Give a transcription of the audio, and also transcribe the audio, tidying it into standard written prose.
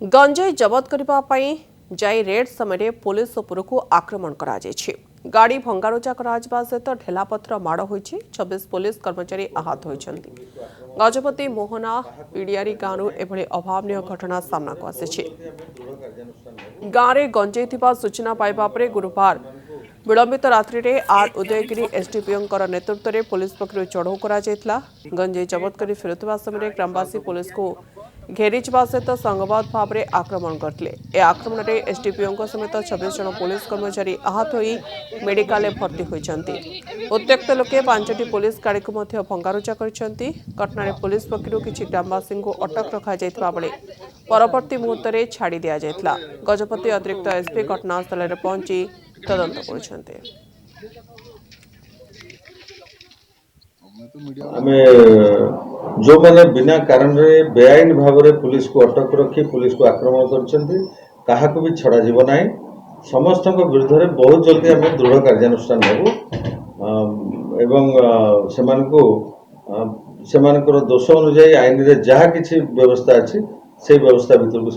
गंजाई जबत करने जाई रेड समय पुलिस उपरकू आक्रमण करा गाड़ी भंगारुजा सहित ढेलापथर माड़ हो 26 पुलिस कर्मचारी आहत होती गजपति मोहना पिडियारी गांव एभली अभावनीय घटना सामना को आसी गाँव में गंजाई थिबा सूचना पाइबा परे गुरुवार विलंबित रात्रि रे आर उदयगिरी एसडीपीओ नेतृत्व में पुलिस पक्षर चढ़ऊ कर गंजाई जबत कर फेरुवा समय ग्रामवासी पुलिस को घेरी सहित संघबद्ध भाव में आक्रमण करते आक्रमण में एसडीपीओ समेत 26 जन पुलिस कर्मचारी आहत हो मेडिकल भर्ती होती उत्त्यक्त लोके 5टी पुलिस गाड़ी को भंगारुजा करछंती घटना पुलिस पक्षर किसी ग्रामवासी को अटक रखा बेले परवर्ती मुहूर्त में छाड़ी दि जाइथिला गजपति अतिरिक्त एसपी घटनास्थल में पहुंची तदंत करछंते जो मैंने बिना कारण रे बेआईन भाव में पुलिस को अटक रखी पुलिस को आक्रमण कर भी छड़ा जीव ना समस्त विरुद्ध में बहुत जल्दी आम दृढ़ कार्यानुष्ठान नेबू दोष अनुजाई आईन रे जहाँ किसी व्यवस्था अच्छी से व्यवस्था भितर को